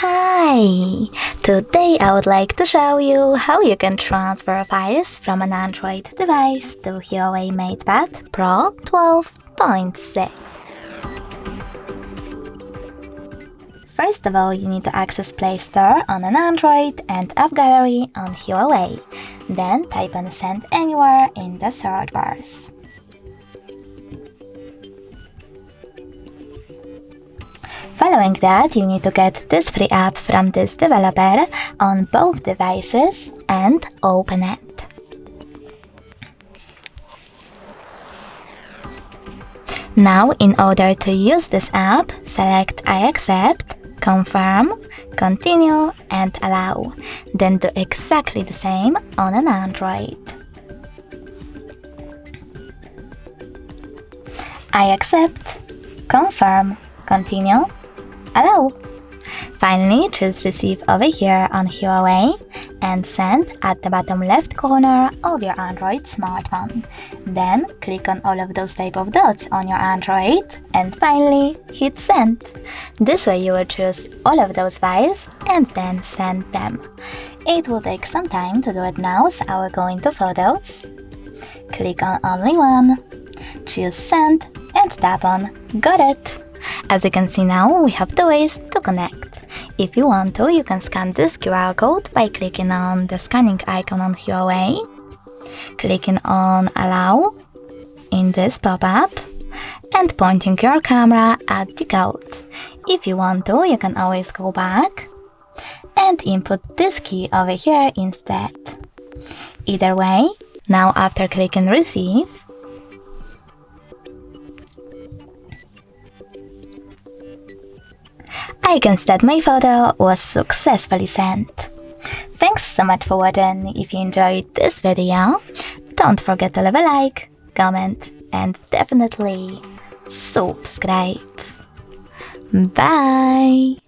Hi! Today I would like to show you how you can transfer files from an Android device to HUAWEI MatePad Pro 12.6. First of all, you need to access Play Store on an Android and App Gallery on HUAWEI. Then type on Send Anywhere in the search bars. Following that, you need to get this free app from this developer on both devices and open it. Now, in order to use this app, select I accept, confirm, continue and allow. Then do exactly the same on an Android. I accept, confirm, continue, allow. Finally, choose Receive over here on HUAWEI and Send at the bottom left corner of your Android smartphone. Then click on all of those type of dots on your Android and finally hit Send. This way you will choose all of those files and then send them. It will take some time to do it now, so I will go into Photos. Click on only one, choose Send and tap on Got it. As you can see now, we have two ways to connect. If you want to, you can scan this QR code by clicking on the scanning icon on HUAWEI, clicking on Allow in this pop-up, and pointing your camera at the code. If you want to, you can always go back and input this key over here instead. Either way, now after clicking Receive, I can see that my photo was successfully sent. Thanks so much for watching. If you enjoyed this video, don't forget to leave a like, comment and definitely subscribe. Bye!